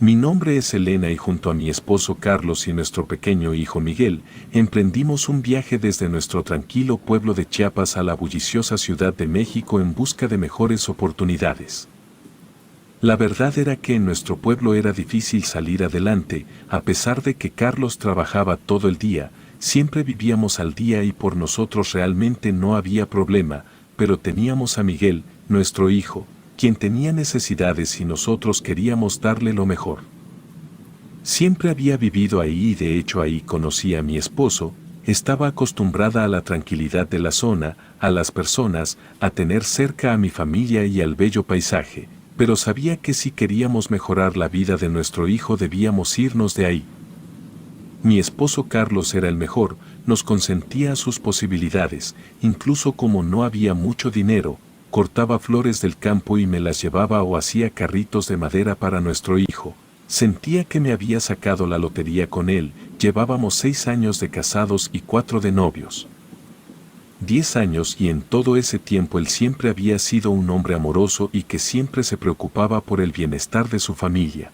Mi nombre es Elena y junto a mi esposo Carlos y nuestro pequeño hijo Miguel, emprendimos un viaje desde nuestro tranquilo pueblo de Chiapas a la bulliciosa Ciudad de México en busca de mejores oportunidades. La verdad era que en nuestro pueblo era difícil salir adelante, a pesar de que Carlos trabajaba todo el día, siempre vivíamos al día y por nosotros realmente no había problema, pero teníamos a Miguel, nuestro hijo, quien tenía necesidades y nosotros queríamos darle lo mejor. Siempre había vivido ahí y de hecho ahí conocí a mi esposo, estaba acostumbrada a la tranquilidad de la zona, a las personas, a tener cerca a mi familia y al bello paisaje, pero sabía que si queríamos mejorar la vida de nuestro hijo debíamos irnos de ahí. Mi esposo Carlos era el mejor, nos consentía a sus posibilidades, incluso como no había mucho dinero, cortaba flores del campo y me las llevaba o hacía carritos de madera para nuestro hijo. Sentía que me había sacado la lotería con él, llevábamos 6 años de casados y 4 de novios. 10 años y en todo ese tiempo él siempre había sido un hombre amoroso y que siempre se preocupaba por el bienestar de su familia.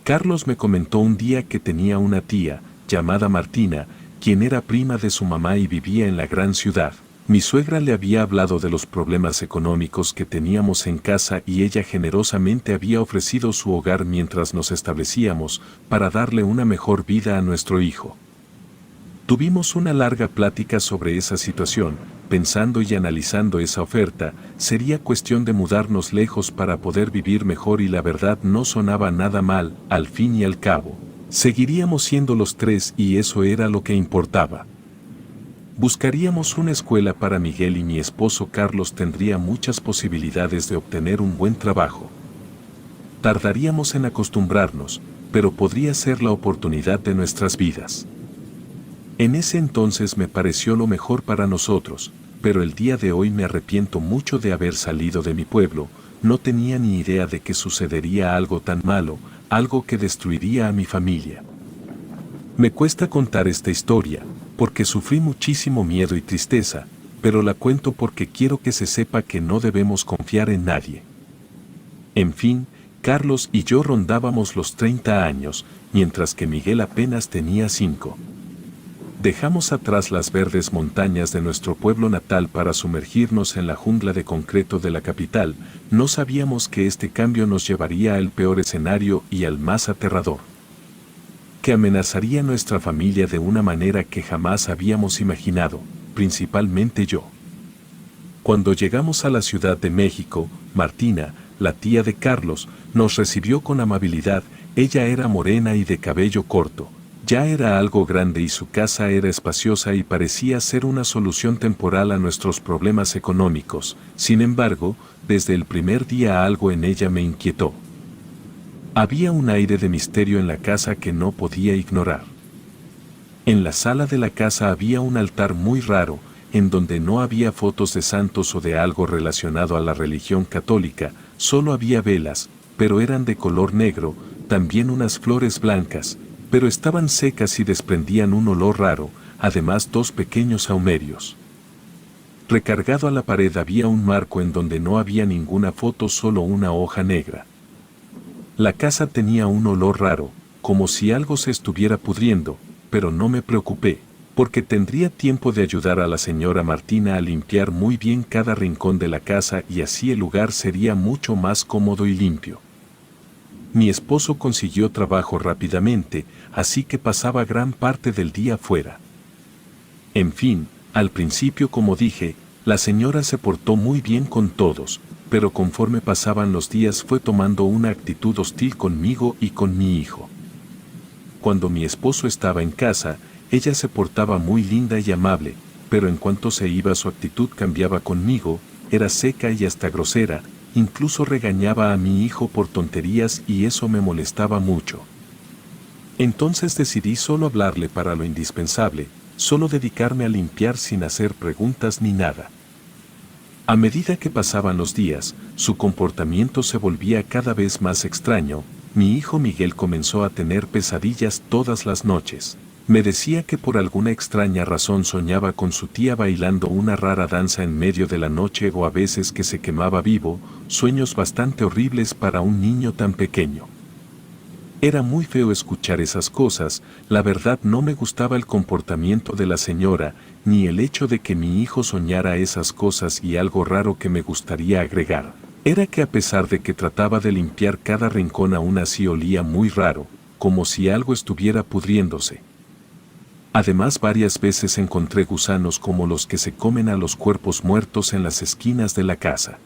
Carlos me comentó un día que tenía una tía, llamada Martina, quien era prima de su mamá y vivía en la gran ciudad. Mi suegra le había hablado de los problemas económicos que teníamos en casa y ella generosamente había ofrecido su hogar mientras nos establecíamos para darle una mejor vida a nuestro hijo. Tuvimos una larga plática sobre esa situación, pensando y analizando esa oferta, sería cuestión de mudarnos lejos para poder vivir mejor y la verdad no sonaba nada mal, al fin y al cabo. Seguiríamos siendo los 3 y eso era lo que importaba. Buscaríamos una escuela para Miguel y mi esposo Carlos tendría muchas posibilidades de obtener un buen trabajo. Tardaríamos en acostumbrarnos, pero podría ser la oportunidad de nuestras vidas. En ese entonces me pareció lo mejor para nosotros, pero el día de hoy me arrepiento mucho de haber salido de mi pueblo, no tenía ni idea de que sucedería algo tan malo, algo que destruiría a mi familia. Me cuesta contar esta historia, porque sufrí muchísimo miedo y tristeza, pero la cuento porque quiero que se sepa que no debemos confiar en nadie. En fin, Carlos y yo rondábamos los 30 años, mientras que Miguel apenas tenía 5. Dejamos atrás las verdes montañas de nuestro pueblo natal para sumergirnos en la jungla de concreto de la capital, no sabíamos que este cambio nos llevaría al peor escenario y al más aterrador, que amenazaría a nuestra familia de una manera que jamás habíamos imaginado, principalmente yo. Cuando llegamos a la Ciudad de México, Martina, la tía de Carlos, nos recibió con amabilidad, ella era morena y de cabello corto. Ya era algo grande y su casa era espaciosa y parecía ser una solución temporal a nuestros problemas económicos. Sin embargo, desde el primer día algo en ella me inquietó. Había un aire de misterio en la casa que no podía ignorar. En la sala de la casa había un altar muy raro, en donde no había fotos de santos o de algo relacionado a la religión católica, solo había velas, pero eran de color negro, también unas flores blancas, pero estaban secas y desprendían un olor raro, además 2 pequeños saumerios. Recargado a la pared había un marco en donde no había ninguna foto, solo una hoja negra. La casa tenía un olor raro, como si algo se estuviera pudriendo, pero no me preocupé, porque tendría tiempo de ayudar a la señora Martina a limpiar muy bien cada rincón de la casa y así el lugar sería mucho más cómodo y limpio. Mi esposo consiguió trabajo rápidamente, así que pasaba gran parte del día fuera. En fin, al principio como dije, la señora se portó muy bien con todos, pero conforme pasaban los días fue tomando una actitud hostil conmigo y con mi hijo. Cuando mi esposo estaba en casa, ella se portaba muy linda y amable, pero en cuanto se iba su actitud cambiaba conmigo, era seca y hasta grosera, incluso regañaba a mi hijo por tonterías y eso me molestaba mucho. Entonces decidí solo hablarle para lo indispensable, solo dedicarme a limpiar sin hacer preguntas ni nada. A medida que pasaban los días, su comportamiento se volvía cada vez más extraño, mi hijo Miguel comenzó a tener pesadillas todas las noches. Me decía que por alguna extraña razón soñaba con su tía bailando una rara danza en medio de la noche o a veces que se quemaba vivo, sueños bastante horribles para un niño tan pequeño. Era muy feo escuchar esas cosas, la verdad no me gustaba el comportamiento de la señora, ni el hecho de que mi hijo soñara esas cosas y algo raro que me gustaría agregar. Era que a pesar de que trataba de limpiar cada rincón aún así olía muy raro, como si algo estuviera pudriéndose. Además varias veces encontré gusanos como los que se comen a los cuerpos muertos en las esquinas de la casa.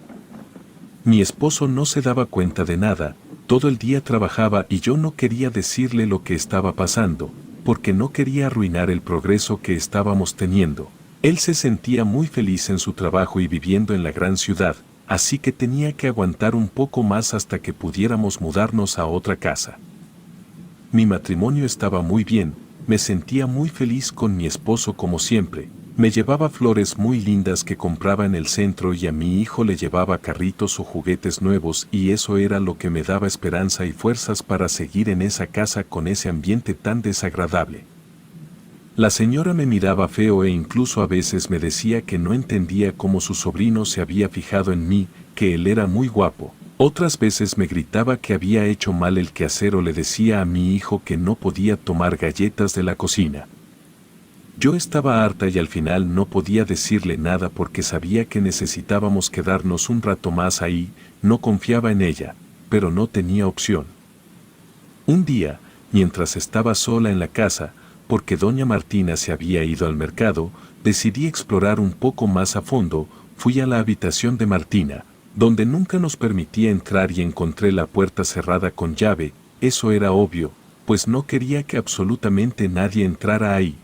Mi esposo no se daba cuenta de nada, todo el día trabajaba y yo no quería decirle lo que estaba pasando, porque no quería arruinar el progreso que estábamos teniendo. Él se sentía muy feliz en su trabajo y viviendo en la gran ciudad, así que tenía que aguantar un poco más hasta que pudiéramos mudarnos a otra casa. Mi matrimonio estaba muy bien, me sentía muy feliz con mi esposo como siempre, me llevaba flores muy lindas que compraba en el centro y a mi hijo le llevaba carritos o juguetes nuevos y eso era lo que me daba esperanza y fuerzas para seguir en esa casa con ese ambiente tan desagradable. La señora me miraba feo e incluso a veces me decía que no entendía cómo su sobrino se había fijado en mí, que él era muy guapo. Otras veces me gritaba que había hecho mal el quehacer o le decía a mi hijo que no podía tomar galletas de la cocina. Yo estaba harta y al final no podía decirle nada porque sabía que necesitábamos quedarnos un rato más ahí, no confiaba en ella, pero no tenía opción. Un día, mientras estaba sola en la casa, porque doña Martina se había ido al mercado, decidí explorar un poco más a fondo, fui a la habitación de Martina, donde nunca nos permitía entrar y encontré la puerta cerrada con llave, eso era obvio, pues no quería que absolutamente nadie entrara ahí.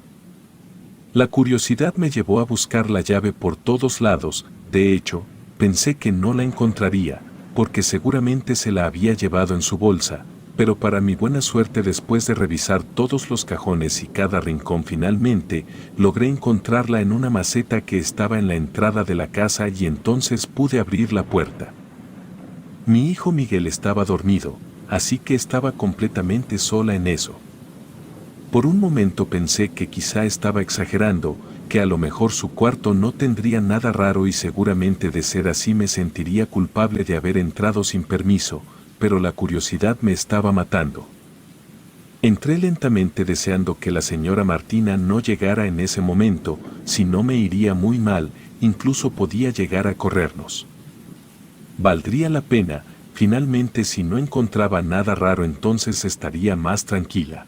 La curiosidad me llevó a buscar la llave por todos lados, de hecho, pensé que no la encontraría, porque seguramente se la había llevado en su bolsa, pero para mi buena suerte después de revisar todos los cajones y cada rincón finalmente, logré encontrarla en una maceta que estaba en la entrada de la casa y entonces pude abrir la puerta. Mi hijo Miguel estaba dormido, así que estaba completamente sola en eso. Por un momento pensé que quizá estaba exagerando, que a lo mejor su cuarto no tendría nada raro y seguramente de ser así me sentiría culpable de haber entrado sin permiso, pero la curiosidad me estaba matando. Entré lentamente deseando que la señora Martina no llegara en ese momento, si no me iría muy mal, incluso podía llegar a corrernos. Valdría la pena, finalmente si no encontraba nada raro entonces estaría más tranquila.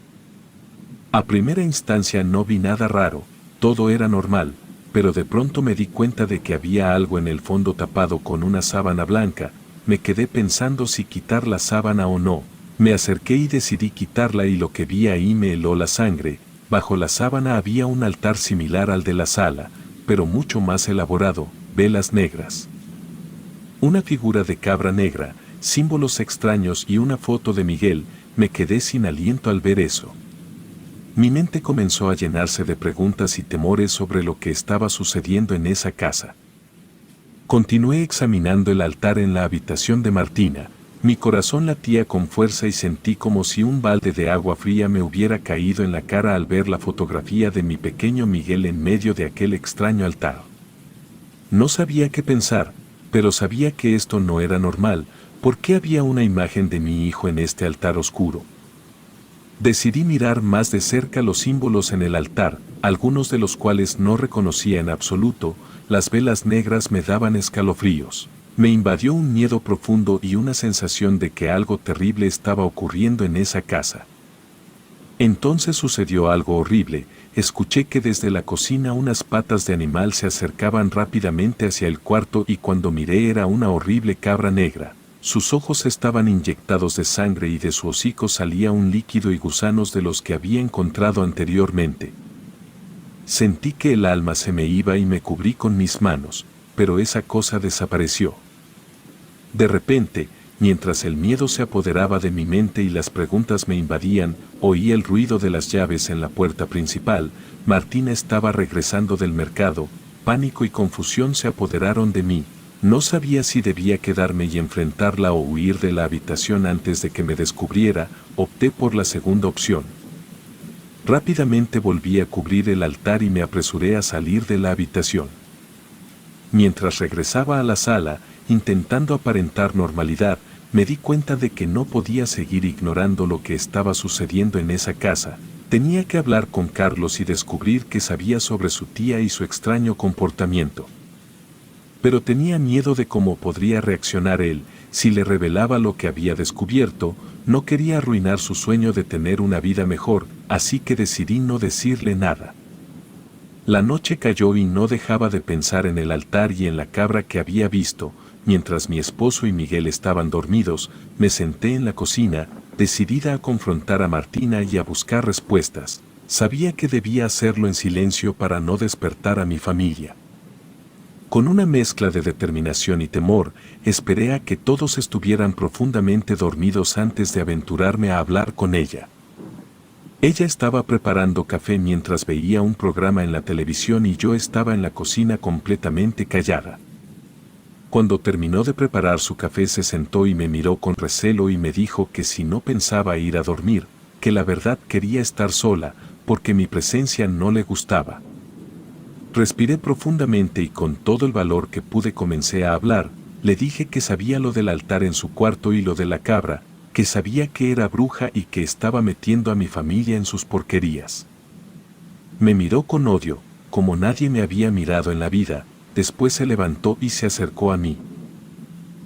A primera instancia no vi nada raro, todo era normal, pero de pronto me di cuenta de que había algo en el fondo tapado con una sábana blanca, me quedé pensando si quitar la sábana o no, me acerqué y decidí quitarla y lo que vi ahí me heló la sangre, bajo la sábana había un altar similar al de la sala, pero mucho más elaborado, velas negras. Una figura de cabra negra, símbolos extraños y una foto de Miguel, me quedé sin aliento al ver eso. Mi mente comenzó a llenarse de preguntas y temores sobre lo que estaba sucediendo en esa casa. Continué examinando el altar en la habitación de Martina, mi corazón latía con fuerza y sentí como si un balde de agua fría me hubiera caído en la cara al ver la fotografía de mi pequeño Miguel en medio de aquel extraño altar. No sabía qué pensar, pero sabía que esto no era normal, ¿por qué había una imagen de mi hijo en este altar oscuro? Decidí mirar más de cerca los símbolos en el altar, algunos de los cuales no reconocía en absoluto, las velas negras me daban escalofríos. Me invadió un miedo profundo y una sensación de que algo terrible estaba ocurriendo en esa casa. Entonces sucedió algo horrible, escuché que desde la cocina unas patas de animal se acercaban rápidamente hacia el cuarto y cuando miré era una horrible cabra negra. Sus ojos estaban inyectados de sangre y de su hocico salía un líquido y gusanos de los que había encontrado anteriormente. Sentí que el alma se me iba y me cubrí con mis manos, pero esa cosa desapareció. De repente, mientras el miedo se apoderaba de mi mente y las preguntas me invadían, oí el ruido de las llaves en la puerta principal. Martina estaba regresando del mercado, pánico y confusión se apoderaron de mí. No sabía si debía quedarme y enfrentarla o huir de la habitación antes de que me descubriera, opté por la segunda opción. Rápidamente volví a cubrir el altar y me apresuré a salir de la habitación. Mientras regresaba a la sala, intentando aparentar normalidad, me di cuenta de que no podía seguir ignorando lo que estaba sucediendo en esa casa. Tenía que hablar con Carlos y descubrir qué sabía sobre su tía y su extraño comportamiento. Pero tenía miedo de cómo podría reaccionar él si le revelaba lo que había descubierto. No quería arruinar su sueño de tener una vida mejor, así que decidí no decirle nada. La noche cayó y no dejaba de pensar en el altar y en la cabra que había visto. Mientras mi esposo y Miguel estaban dormidos, me senté en la cocina, decidida a confrontar a Martina y a buscar respuestas. Sabía que debía hacerlo en silencio para no despertar a mi familia. Con una mezcla de determinación y temor, esperé a que todos estuvieran profundamente dormidos antes de aventurarme a hablar con ella. Ella estaba preparando café mientras veía un programa en la televisión y yo estaba en la cocina completamente callada. Cuando terminó de preparar su café se sentó y me miró con recelo y me dijo que si no pensaba ir a dormir, que la verdad quería estar sola, porque mi presencia no le gustaba. Respiré profundamente y con todo el valor que pude comencé a hablar. Le dije que sabía lo del altar en su cuarto y lo de la cabra, que sabía que era bruja y que estaba metiendo a mi familia en sus porquerías. Me miró con odio, como nadie me había mirado en la vida. Después se levantó y se acercó a mí.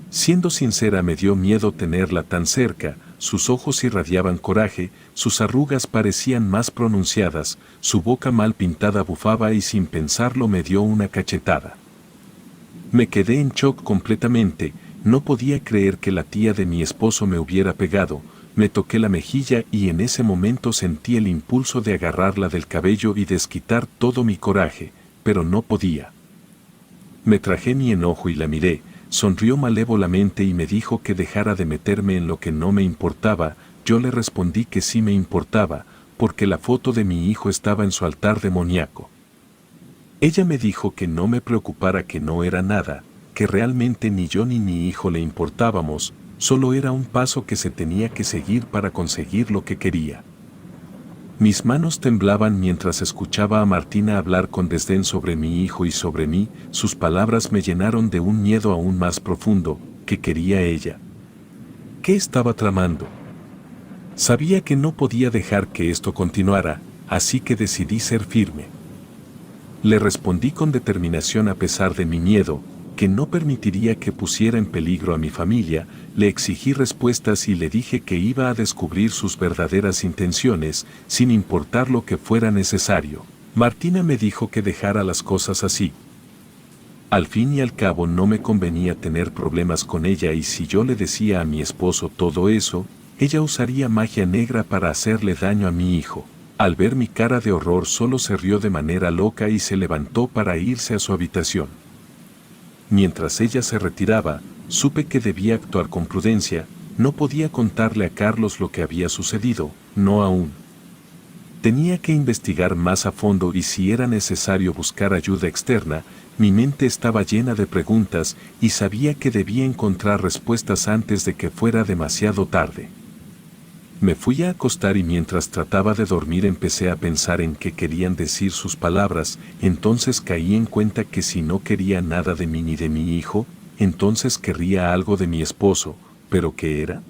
Siendo sincera, me dio miedo tenerla tan cerca. Sus ojos irradiaban coraje, sus arrugas parecían más pronunciadas, su boca mal pintada bufaba y sin pensarlo me dio una cachetada. Me quedé en shock completamente, no podía creer que la tía de mi esposo me hubiera pegado. Me toqué la mejilla y en ese momento sentí el impulso de agarrarla del cabello y desquitar todo mi coraje, pero no podía. Me traje mi enojo y la miré. Sonrió malévolamente y me dijo que dejara de meterme en lo que no me importaba. Yo le respondí que sí me importaba, porque la foto de mi hijo estaba en su altar demoníaco. Ella me dijo que no me preocupara, que no era nada, que realmente ni yo ni mi hijo le importábamos, solo era un paso que se tenía que seguir para conseguir lo que quería. Mis manos temblaban mientras escuchaba a Martina hablar con desdén sobre mi hijo y sobre mí. Sus palabras me llenaron de un miedo aún más profundo. ¿Qué quería ella? ¿Qué estaba tramando? Sabía que no podía dejar que esto continuara, así que decidí ser firme. Le respondí con determinación a pesar de mi miedo, que no permitiría que pusiera en peligro a mi familia. Le exigí respuestas y le dije que iba a descubrir sus verdaderas intenciones, sin importar lo que fuera necesario. Martina me dijo que dejara las cosas así. Al fin y al cabo no me convenía tener problemas con ella y si yo le decía a mi esposo todo eso, ella usaría magia negra para hacerle daño a mi hijo. Al ver mi cara de horror solo se rió de manera loca y se levantó para irse a su habitación. Mientras ella se retiraba, supe que debía actuar con prudencia. No podía contarle a Carlos lo que había sucedido, no aún. Tenía que investigar más a fondo y si era necesario buscar ayuda externa. Mi mente estaba llena de preguntas y sabía que debía encontrar respuestas antes de que fuera demasiado tarde. Me fui a acostar y mientras trataba de dormir empecé a pensar en qué querían decir sus palabras. Entonces caí en cuenta que si no quería nada de mí ni de mi hijo, entonces querría algo de mi esposo. ¿Pero qué era?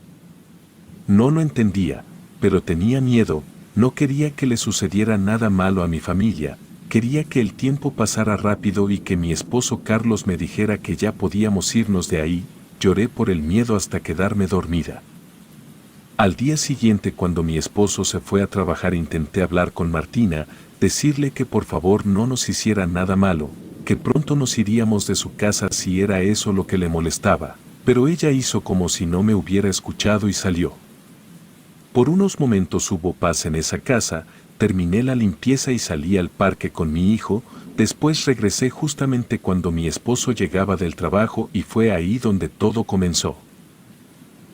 No lo entendía, pero tenía miedo. No quería que le sucediera nada malo a mi familia. Quería que el tiempo pasara rápido y que mi esposo Carlos me dijera que ya podíamos irnos de ahí. Lloré por el miedo hasta quedarme dormida. Al día siguiente, cuando mi esposo se fue a trabajar, intenté hablar con Martina, decirle que por favor no nos hiciera nada malo, que pronto nos iríamos de su casa si era eso lo que le molestaba, pero ella hizo como si no me hubiera escuchado y salió. Por unos momentos hubo paz en esa casa. Terminé la limpieza y salí al parque con mi hijo. Después regresé justamente cuando mi esposo llegaba del trabajo y fue ahí donde todo comenzó.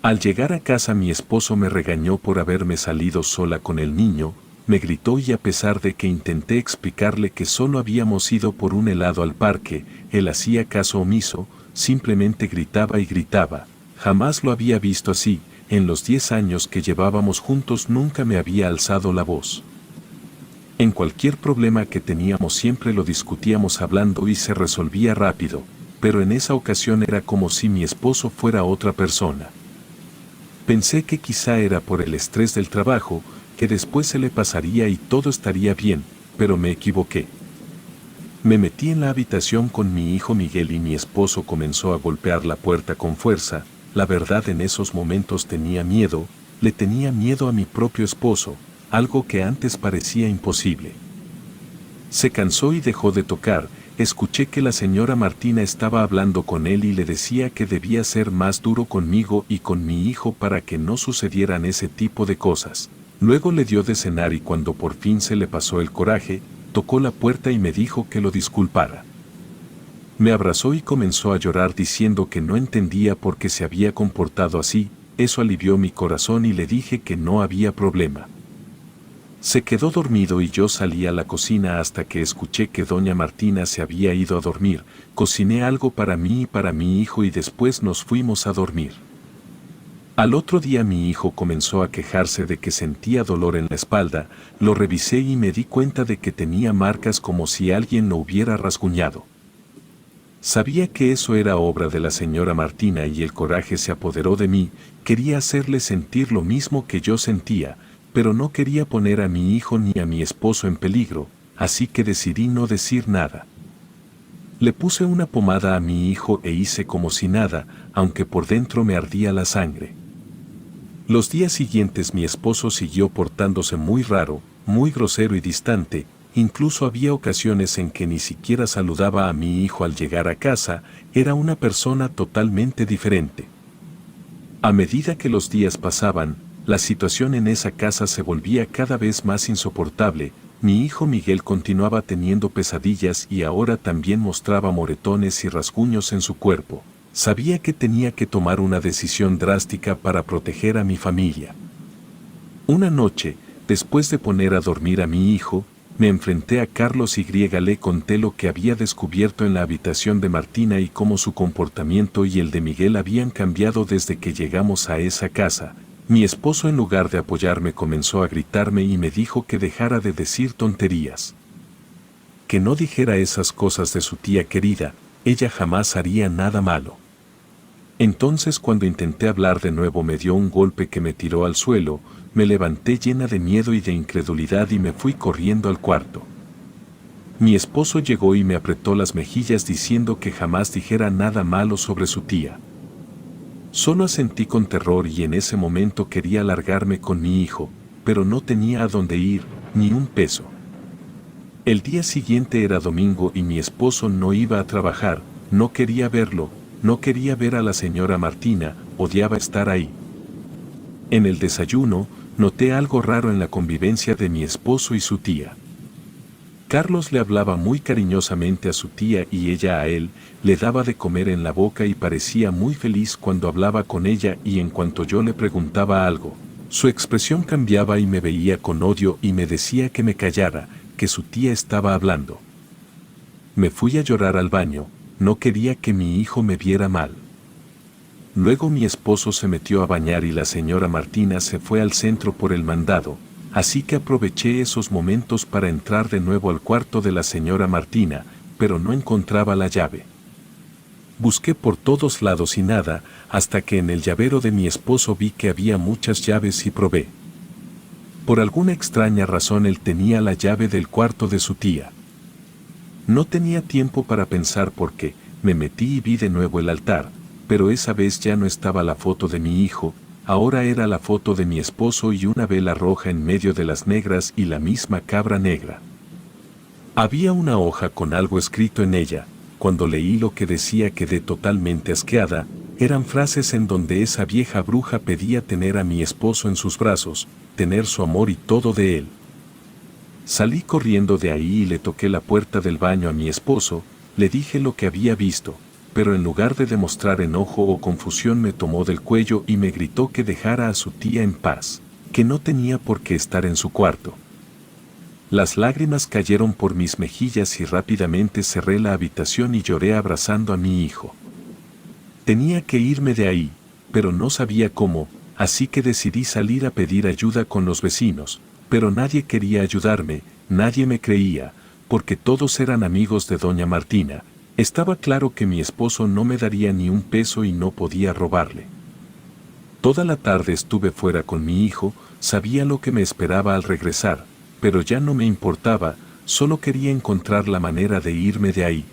Al llegar a casa mi esposo me regañó por haberme salido sola con el niño. Me gritó y a pesar de que intenté explicarle que solo habíamos ido por un helado al parque, él hacía caso omiso, simplemente gritaba y gritaba. Jamás lo había visto así. En los 10 años que llevábamos juntos nunca me había alzado la voz. En cualquier problema que teníamos siempre lo discutíamos hablando y se resolvía rápido, pero en esa ocasión era como si mi esposo fuera otra persona. Pensé que quizá era por el estrés del trabajo, que después se le pasaría y todo estaría bien, pero me equivoqué. Me metí en la habitación con mi hijo Miguel y mi esposo comenzó a golpear la puerta con fuerza. La verdad, en esos momentos tenía miedo, le tenía miedo a mi propio esposo, algo que antes parecía imposible. Se cansó y dejó de tocar. Escuché que la señora Martina estaba hablando con él y le decía que debía ser más duro conmigo y con mi hijo para que no sucedieran ese tipo de cosas. Luego le dio de cenar y cuando por fin se le pasó el coraje, tocó la puerta y me dijo que lo disculpara. Me abrazó y comenzó a llorar diciendo que no entendía por qué se había comportado así. Eso alivió mi corazón y le dije que no había problema. Se quedó dormido y yo salí a la cocina hasta que escuché que doña Martina se había ido a dormir. Cociné algo para mí y para mi hijo y después nos fuimos a dormir. Al otro día mi hijo comenzó a quejarse de que sentía dolor en la espalda. Lo revisé y me di cuenta de que tenía marcas como si alguien lo hubiera rasguñado. Sabía que eso era obra de la señora Martina y el coraje se apoderó de mí. Quería hacerle sentir lo mismo que yo sentía, pero no quería poner a mi hijo ni a mi esposo en peligro, así que decidí no decir nada. Le puse una pomada a mi hijo e hice como si nada, aunque por dentro me ardía la sangre. Los días siguientes mi esposo siguió portándose muy raro, muy grosero y distante, incluso había ocasiones en que ni siquiera saludaba a mi hijo al llegar a casa. Era una persona totalmente diferente. A medida que los días pasaban, la situación en esa casa se volvía cada vez más insoportable. Mi hijo Miguel continuaba teniendo pesadillas y ahora también mostraba moretones y rasguños en su cuerpo. Sabía que tenía que tomar una decisión drástica para proteger a mi familia. Una noche, después de poner a dormir a mi hijo, me enfrenté a Carlos y le conté lo que había descubierto en la habitación de Martina y cómo su comportamiento y el de Miguel habían cambiado desde que llegamos a esa casa. Mi esposo, en lugar de apoyarme, comenzó a gritarme y me dijo que dejara de decir tonterías. Que no dijera esas cosas de su tía querida, ella jamás haría nada malo. Entonces, cuando intenté hablar de nuevo, me dio un golpe que me tiró al suelo. Me levanté llena de miedo y de incredulidad y me fui corriendo al cuarto. Mi esposo llegó y me apretó las mejillas diciendo que jamás dijera nada malo sobre su tía. Solo asentí con terror y en ese momento quería largarme con mi hijo, pero no tenía a dónde ir, ni un peso. El día siguiente era domingo y mi esposo no iba a trabajar. No quería verlo, no quería ver a la señora Martina, odiaba estar ahí. En el desayuno, noté algo raro en la convivencia de mi esposo y su tía. Carlos le hablaba muy cariñosamente a su tía y ella a él, le daba de comer en la boca y parecía muy feliz cuando hablaba con ella, y en cuanto yo le preguntaba algo, su expresión cambiaba y me veía con odio y me decía que me callara, que su tía estaba hablando. Me fui a llorar al baño, no quería que mi hijo me viera mal. Luego mi esposo se metió a bañar y la señora Martina se fue al centro por el mandado. Así que aproveché esos momentos para entrar de nuevo al cuarto de la señora Martina, pero no encontraba la llave. Busqué por todos lados y nada, hasta que en el llavero de mi esposo vi que había muchas llaves y probé. Por alguna extraña razón él tenía la llave del cuarto de su tía. No tenía tiempo para pensar por qué, me metí y vi de nuevo el altar, pero esa vez ya no estaba la foto de mi hijo. Ahora era la foto de mi esposo y una vela roja en medio de las negras y la misma cabra negra. Había una hoja con algo escrito en ella. Cuando leí lo que decía quedé totalmente asqueada. Eran frases en donde esa vieja bruja pedía tener a mi esposo en sus brazos, tener su amor y todo de él. Salí corriendo de ahí y le toqué la puerta del baño a mi esposo, le dije lo que había visto, pero en lugar de demostrar enojo o confusión me tomó del cuello y me gritó que dejara a su tía en paz, que no tenía por qué estar en su cuarto. Las lágrimas cayeron por mis mejillas y rápidamente cerré la habitación y lloré abrazando a mi hijo. Tenía que irme de ahí, pero no sabía cómo, así que decidí salir a pedir ayuda con los vecinos, pero nadie quería ayudarme, nadie me creía, porque todos eran amigos de doña Martina. Estaba claro que mi esposo no me daría ni un peso y no podía robarle. Toda la tarde estuve fuera con mi hijo, sabía lo que me esperaba al regresar, pero ya no me importaba, solo quería encontrar la manera de irme de ahí.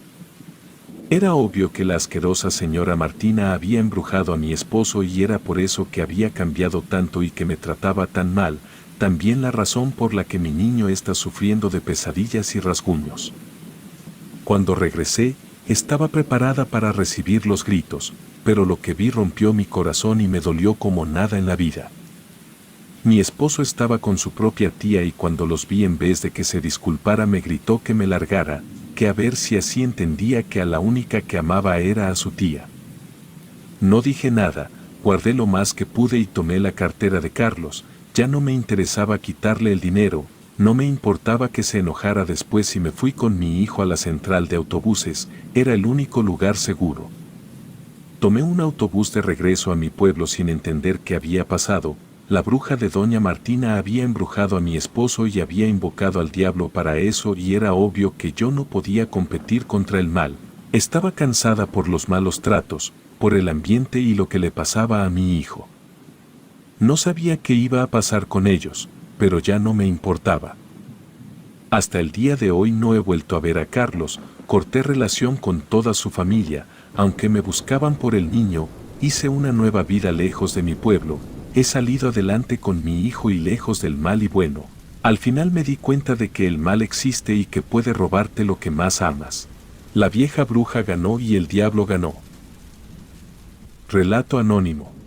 Era obvio que la asquerosa señora Martina había embrujado a mi esposo y era por eso que había cambiado tanto y que me trataba tan mal, también la razón por la que mi niño está sufriendo de pesadillas y rasguños. Cuando regresé, estaba preparada para recibir los gritos, pero lo que vi rompió mi corazón y me dolió como nada en la vida. Mi esposo estaba con su propia tía y cuando los vi en vez de que se disculpara me gritó que me largara, que a ver si así entendía que a la única que amaba era a su tía. No dije nada, guardé lo más que pude y tomé la cartera de Carlos, ya no me interesaba quitarle el dinero, no me importaba que se enojara después y me fui con mi hijo a la central de autobuses, era el único lugar seguro. Tomé un autobús de regreso a mi pueblo sin entender qué había pasado. La bruja de doña Martina había embrujado a mi esposo y había invocado al diablo para eso y era obvio que yo no podía competir contra el mal. Estaba cansada por los malos tratos, por el ambiente y lo que le pasaba a mi hijo. No sabía qué iba a pasar con ellos, pero ya no me importaba. Hasta el día de hoy no he vuelto a ver a Carlos, corté relación con toda su familia, aunque me buscaban por el niño, hice una nueva vida lejos de mi pueblo. He salido adelante con mi hijo y lejos del mal y bueno. Al final me di cuenta de que el mal existe y que puede robarte lo que más amas. La vieja bruja ganó y el diablo ganó. Relato anónimo.